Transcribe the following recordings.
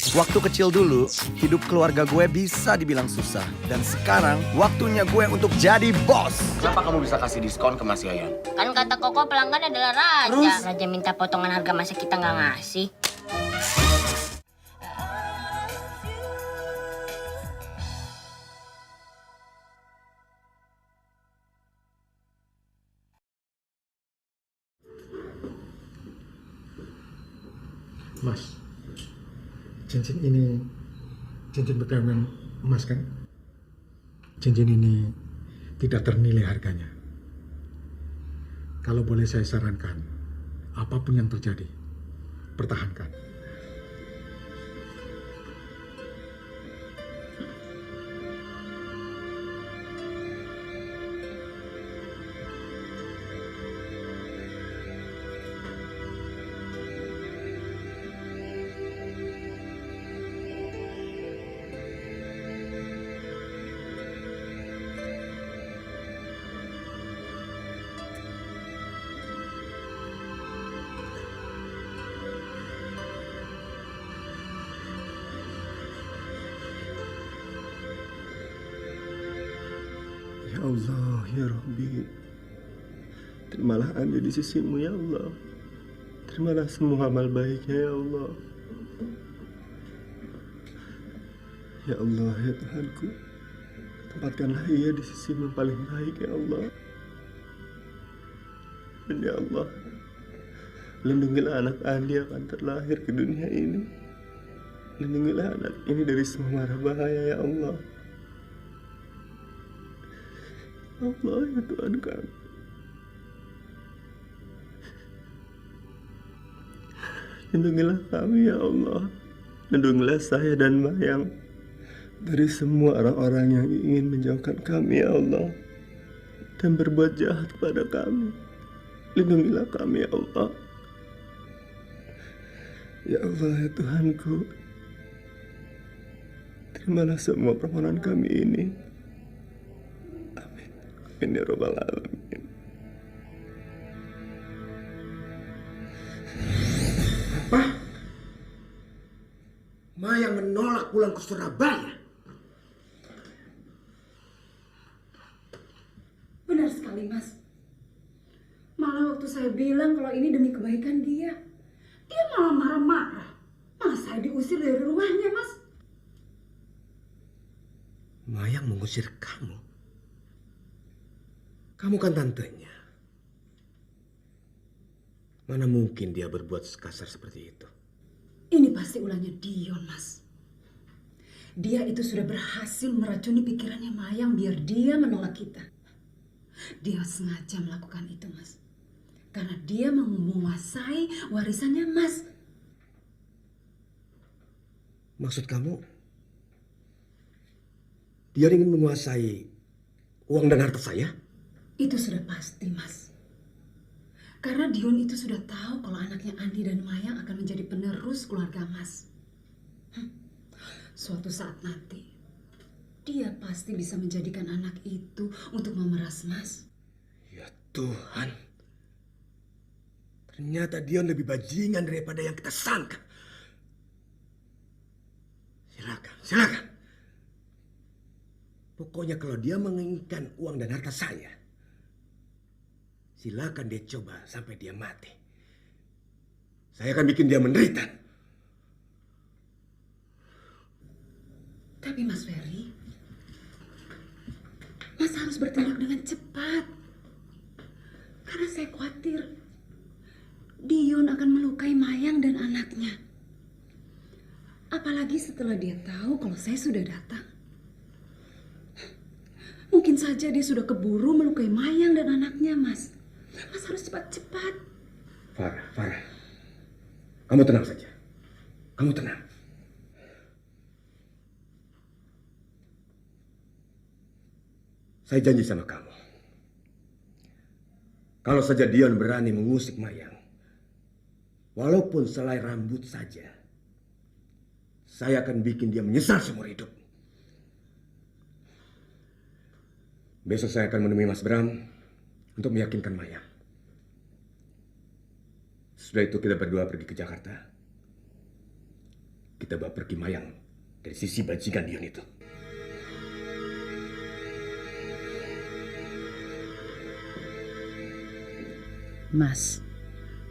Waktu kecil dulu, hidup keluarga gue bisa dibilang susah. Dan sekarang, waktunya gue untuk jadi bos. Kenapa kamu bisa kasih diskon ke Mas Yayan? Kan kata Koko pelanggan adalah raja. Terus? Raja minta potongan harga masa kita nggak ngasih. Mas, cincin ini cincin berdiameter emas kan? Cincin ini tidak ternilai harganya. Kalau boleh saya sarankan, apapun yang terjadi, pertahankan. Ya Allah, ya Rabbi, terimalah Andi di sisimu ya Allah. Terimalah semua amal baiknya ya Allah. Ya Allah, ya Tuhanku, tempatkanlah ia di sisimu yang paling baik ya Allah. Dan ya Allah, lindungilah anak Andi yang akan terlahir ke dunia ini. Lindungilah anak ini dari semua mara bahaya ya Allah. Allah ya Tuhan kami. Lindungilah kami ya Allah. Lindungilah saya dan Mayang dari semua orang-orang yang ingin menjauhkan kami ya Allah dan berbuat jahat kepada kami. Lindungilah kami ya Allah. Ya Allah ya Tuhanku, terimalah semua permohonan kami ini. Amin ya Rabbal Alamin. Apa? Mayang menolak pulang ke Surabaya? Benar sekali, Mas. Malah waktu saya bilang kalau ini demi kebaikan dia malah marah-marah. Malah saya diusir dari rumahnya, Mas. Mayang mengusir kamu? Kamu kan tantenya. Mana mungkin dia berbuat sekasar seperti itu? Ini pasti ulahnya Dion, Mas. Dia itu sudah berhasil meracuni pikirannya Mayang biar dia menolak kita. Dia sengaja melakukan itu, Mas. Karena dia mau menguasai warisannya, Mas. Maksud kamu, dia ingin menguasai uang dan harta saya? Itu sudah pasti, Mas. Karena Dion itu sudah tahu kalau anaknya Andi dan Mayang akan menjadi penerus keluarga Mas. Suatu saat nanti, dia pasti bisa menjadikan anak itu untuk memeras Mas. Ya Tuhan. Ternyata Dion lebih bajingan daripada yang kita sangka. Silakan. Pokoknya kalau dia menginginkan uang dan harta saya, silakan dia coba sampai dia mati. Saya akan bikin dia menderita. Tapi Mas Ferry, Mas harus bertindak dengan cepat. Karena saya khawatir Dion akan melukai Mayang dan anaknya. Apalagi setelah dia tahu kalau saya sudah datang. Mungkin saja dia sudah keburu melukai Mayang dan anaknya, Mas. Mas harus cepat-cepat. Farah. Kamu tenang saja. Kamu tenang. Saya janji sama kamu. Kalau saja Dion berani mengusik Mayang, walaupun selai rambut saja, saya akan bikin dia menyesal seumur hidup. Besok saya akan menemui Mas Bram untuk meyakinkan Mayang. Setelah itu kita berdua pergi ke Jakarta. kita bawa pergi Mayang dari sisi bajingan Dion itu. Mas,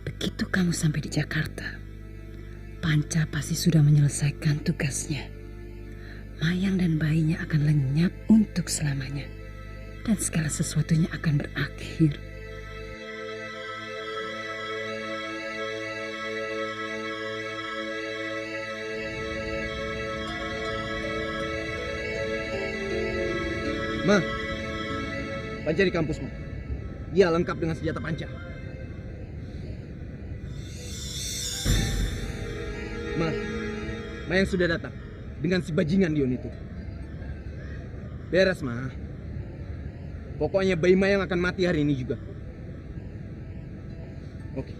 begitu kamu sampai di Jakarta, Panca pasti sudah menyelesaikan tugasnya. Mayang dan bayinya akan lenyap untuk selamanya. Dan segala sesuatunya akan berakhir. Ma, Panca di kampus, Ma. Dia lengkap dengan senjata Panca. Ma, Mayang sudah datang dengan si bajingan Dion itu. Beres, Ma. Pokoknya bayi Mayang akan mati hari ini juga. Oke.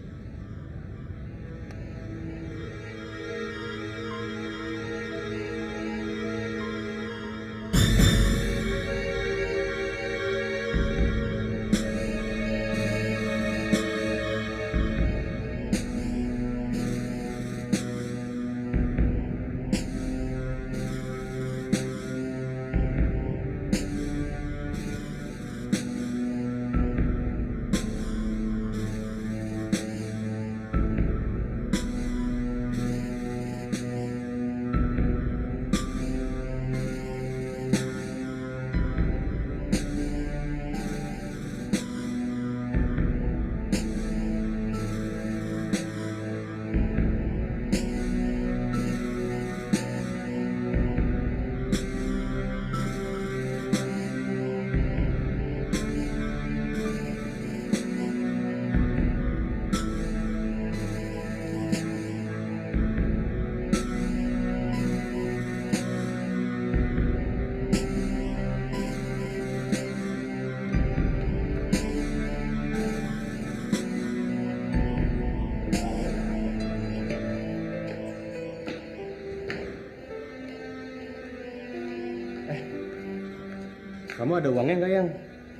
Kamu ada uangnya nggak yang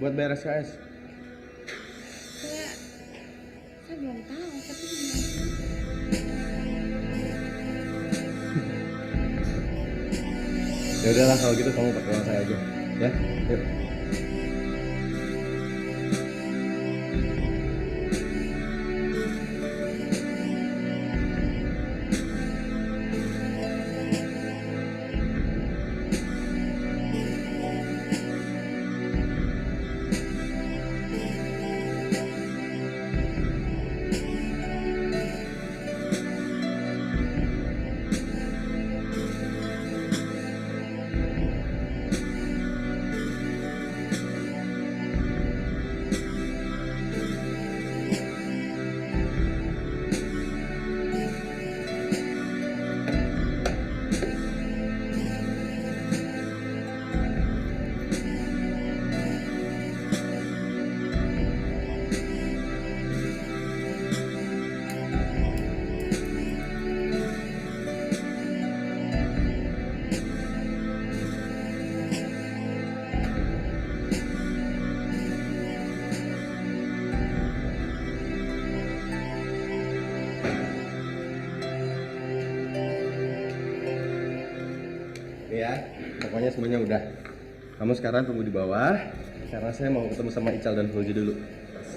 buat bayar SKS? Saya belum tahu, tapi Ya udahlah kalau gitu kamu pakai uang saya aja, ya. Yuk. Ya, pokoknya semuanya udah. Kamu sekarang tunggu di bawah, karena saya mau ketemu sama Ical dan Fauzi dulu.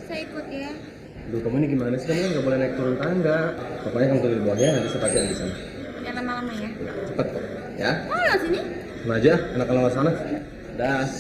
saya ikut ya. Duh, kamu ini gimana sih? Kamu kan nggak boleh naik turun tangga. Pokoknya kamu tunggu di bawah ya, nanti saya parkir di sana. Jangan lama-lama ya. Cepet kok, ya. Oh, sini. Sama aja, enak kalau nggak sana. Das.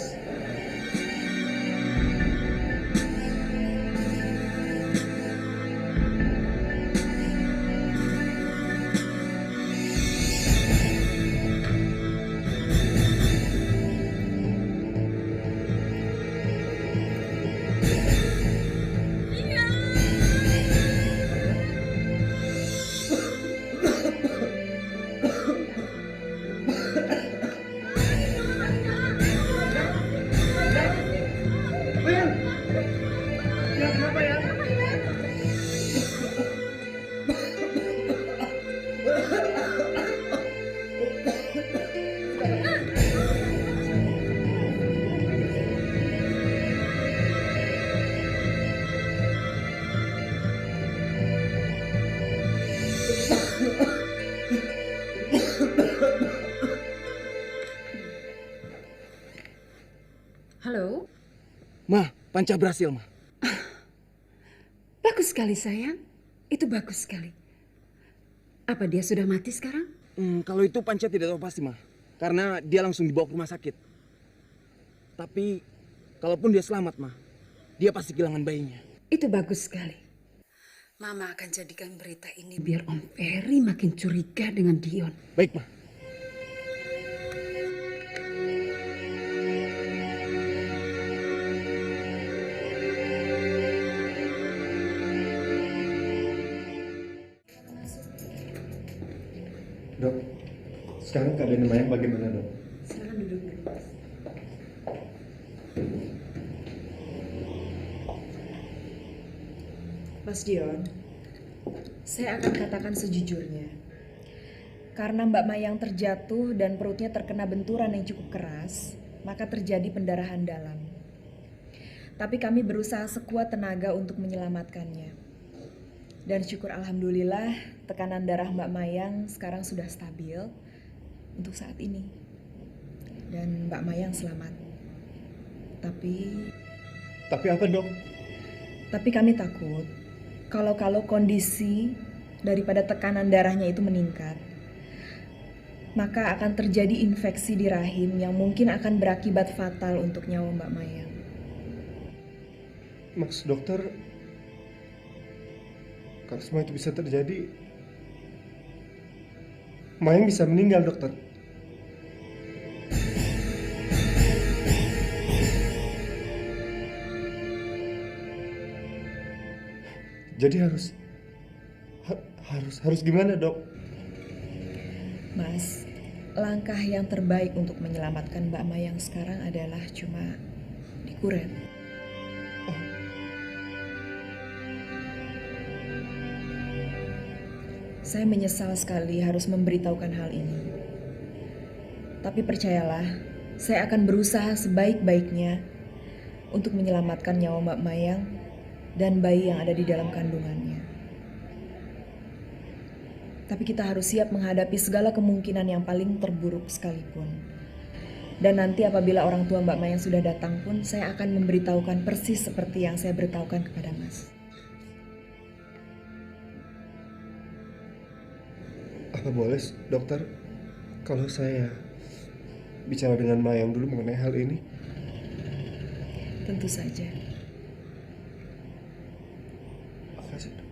Panca berhasil, Ma. Bagus sekali sayang. Itu bagus sekali. Apa dia sudah mati sekarang? Kalau itu Panca tidak tahu pasti, Ma. Karena dia langsung dibawa ke rumah sakit. Tapi kalaupun dia selamat, Ma, dia pasti kehilangan bayinya. Itu bagus sekali. Mama akan jadikan berita ini biar Om Ferry makin curiga dengan Dion. Baik, Ma. Dok, sekarang keadaan Mayang bagaimana, Dok? Silakan duduk dulu, Mas. Mas Dion, saya akan katakan sejujurnya. Karena Mbak Mayang terjatuh dan perutnya terkena benturan yang cukup keras, maka terjadi pendarahan dalam. Tapi kami berusaha sekuat tenaga untuk menyelamatkannya. Dan syukur alhamdulillah tekanan darah Mbak Mayang sekarang sudah stabil untuk saat ini. Dan Mbak Mayang selamat. Tapi apa, Dok? Tapi kami takut kalau kondisi daripada tekanan darahnya itu meningkat, maka akan terjadi infeksi di rahim yang mungkin akan berakibat fatal untuk nyawa Mbak Mayang. Maksud dokter, kalau semua itu bisa terjadi, Mayang bisa meninggal, dokter. Jadi harus gimana, Dok? Mas, langkah yang terbaik untuk menyelamatkan Mbak Mayang sekarang adalah cuma dikuret. Saya menyesal sekali harus memberitahukan hal ini. Tapi percayalah, saya akan berusaha sebaik-baiknya untuk menyelamatkan nyawa Mbak Mayang dan bayi yang ada di dalam kandungannya. Tapi kita harus siap menghadapi segala kemungkinan yang paling terburuk sekalipun. Dan nanti apabila orang tua Mbak Mayang sudah datang pun, saya akan memberitahukan persis seperti yang saya beritahukan kepada Mas. Apa boleh, dokter, kalau saya bicara dengan Mayang dulu mengenai hal ini? Tentu saja. Makasih, Dok.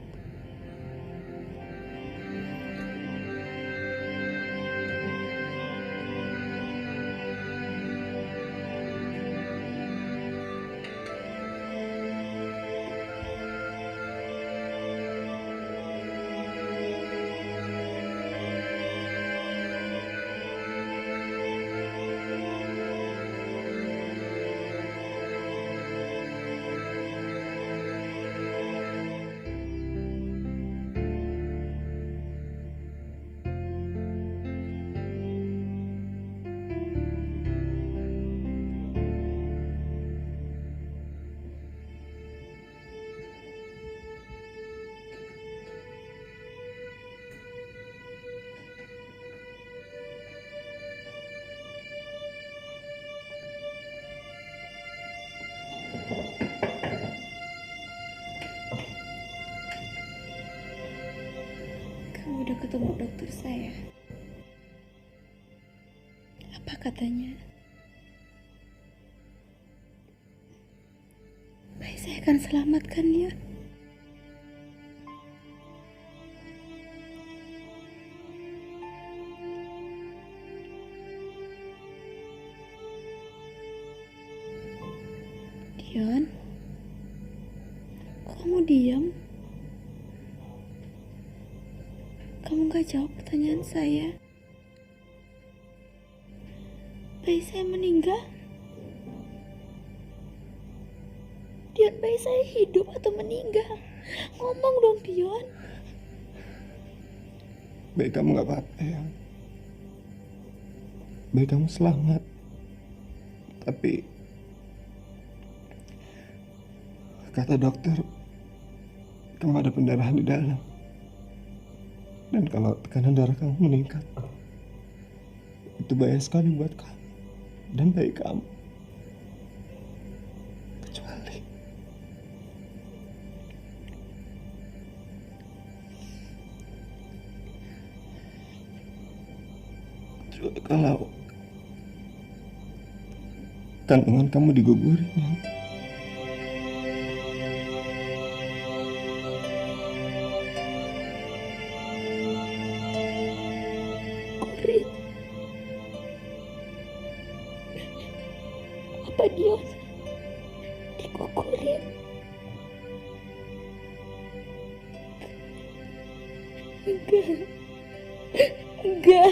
Kamu udah ketemu dokter saya? Apa katanya? Baik, saya akan selamatkan dia. Dion, kok kamu diam? Kamu gak jawab pertanyaan saya. Bayi saya meninggal. Dion, bayi saya hidup atau meninggal? Ngomong dong, Dion. Baik, kamu gak apa-apa, ya. Baik, kamu selamat. Tapi kata dokter, kamu ada pendarahan di dalam. Dan kalau tekanan darah kamu meningkat, itu bahaya sekali buat kamu dan bayi kamu. juga kalau kandungan kamu digugurin ya. Kurit. Apa Dion dikukurin? Enggak.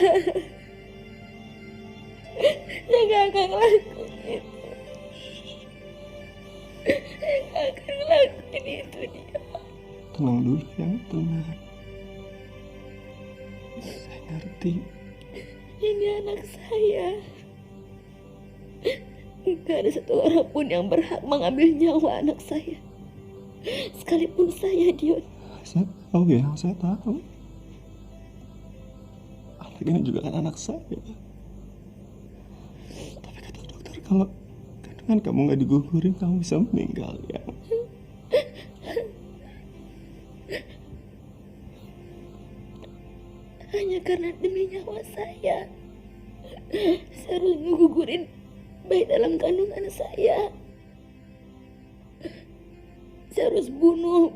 Saya gak akan ngelakuin itu. Saya gak akan ngelakuin itu, dia. Tenang dulu yang tenang. Saya ngerti. Ini anak saya. Gak ada satu orang pun yang berhak mengambil nyawa anak saya. Sekalipun saya, Dion. Saya tahu ya, saya tahu. Anak ini juga kan anak saya. Tapi kata dokter kalau kandungan kamu nggak digugurin, kamu bisa meninggal ya. Hanya karena demi nyawa saya harus ngegugurin bayi dalam kandungan saya. Saya harus bunuh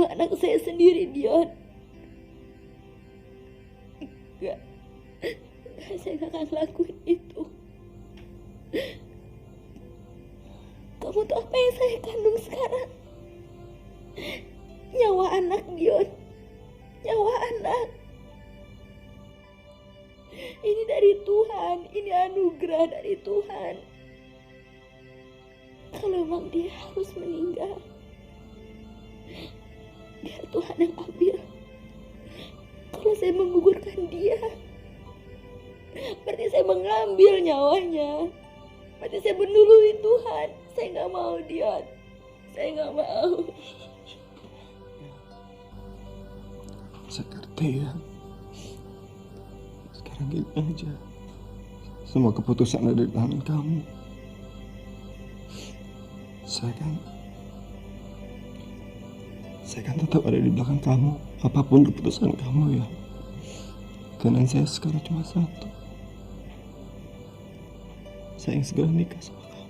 anak saya sendiri, Dion. Enggak, saya gak akan lakuin itu. Kamu tahu apa yang saya kandung sekarang? Nyawa anak, Dion. Nyawa anak. Ini dari Tuhan, ini anugerah dari Tuhan. Kalau memang dia harus meninggal, biar Tuhan yang ambil. Kalau saya menggugurkan dia, berarti saya mengambil nyawanya. Berarti saya mendului Tuhan. Saya nggak mau, Dion. Saya nggak mau. Saya ngerti ya. Sekarang gini aja. Semua keputusan ada di tangan kamu. Saya kan tetap ada di belakang kamu. Apapun keputusan kamu ya. Karena saya sekarang cuma satu. Saya ingin segera nikah sama kamu.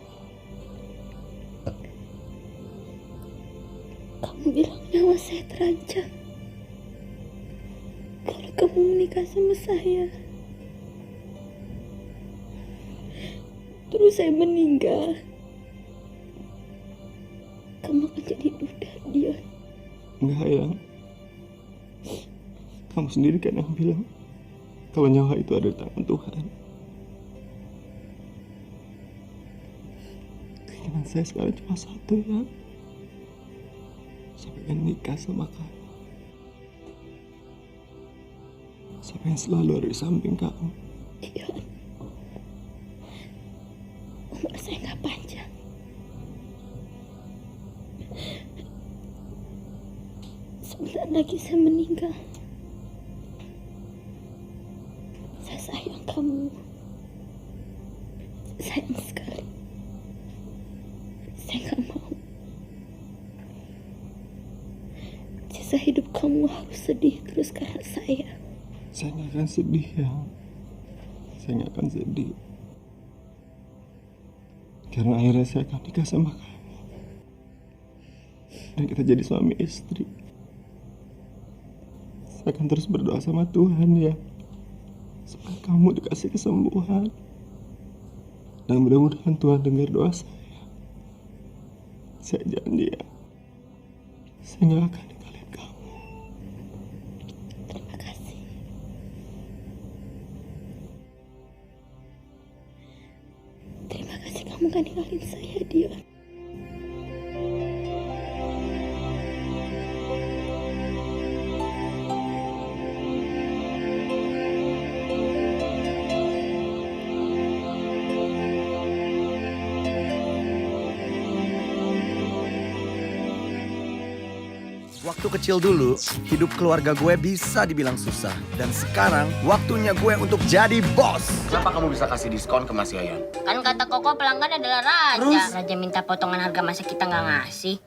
Kamu bilang nyawa saya terancam kalau kamu menikah sama saya. Terus saya meninggal, kamu akan jadi duda, Dion. Enggak ya. Kamu sendiri kan yang bilang kalau nyawa itu ada di tangan Tuhan. Keinginan saya sekarang cuma satu ya. Saya pengen nikah sama kamu. Saya pengen selalu ada di samping kamu. Dion, umur saya nggak panjang. Sebentar lagi saya meninggal. Saya sayang kamu. Sayang sekali. Saya nggak mau sisa hidup kamu harus sedih terus karena saya. Saya nggak akan sedih ya. Saya nggak akan sedih. Karena akhirnya saya akan nikah sama kamu. Dan kita jadi suami istri. Saya akan terus berdoa sama Tuhan ya. Supaya kamu dikasih kesembuhan. Dan mudah-mudahan Tuhan dengar doa saya. Saya janji ya. Saya nggak akan ninggalin kamu. Terima kasih. Terima kasih kamu gak ninggalin saya, Dion. Waktu kecil dulu, hidup keluarga gue bisa dibilang susah. Dan sekarang, waktunya gue untuk jadi bos. Kenapa kamu bisa kasih diskon ke Mas Yayan? Kan kata Koko pelanggan adalah raja. Terus? Raja minta potongan harga masa kita nggak ngasih.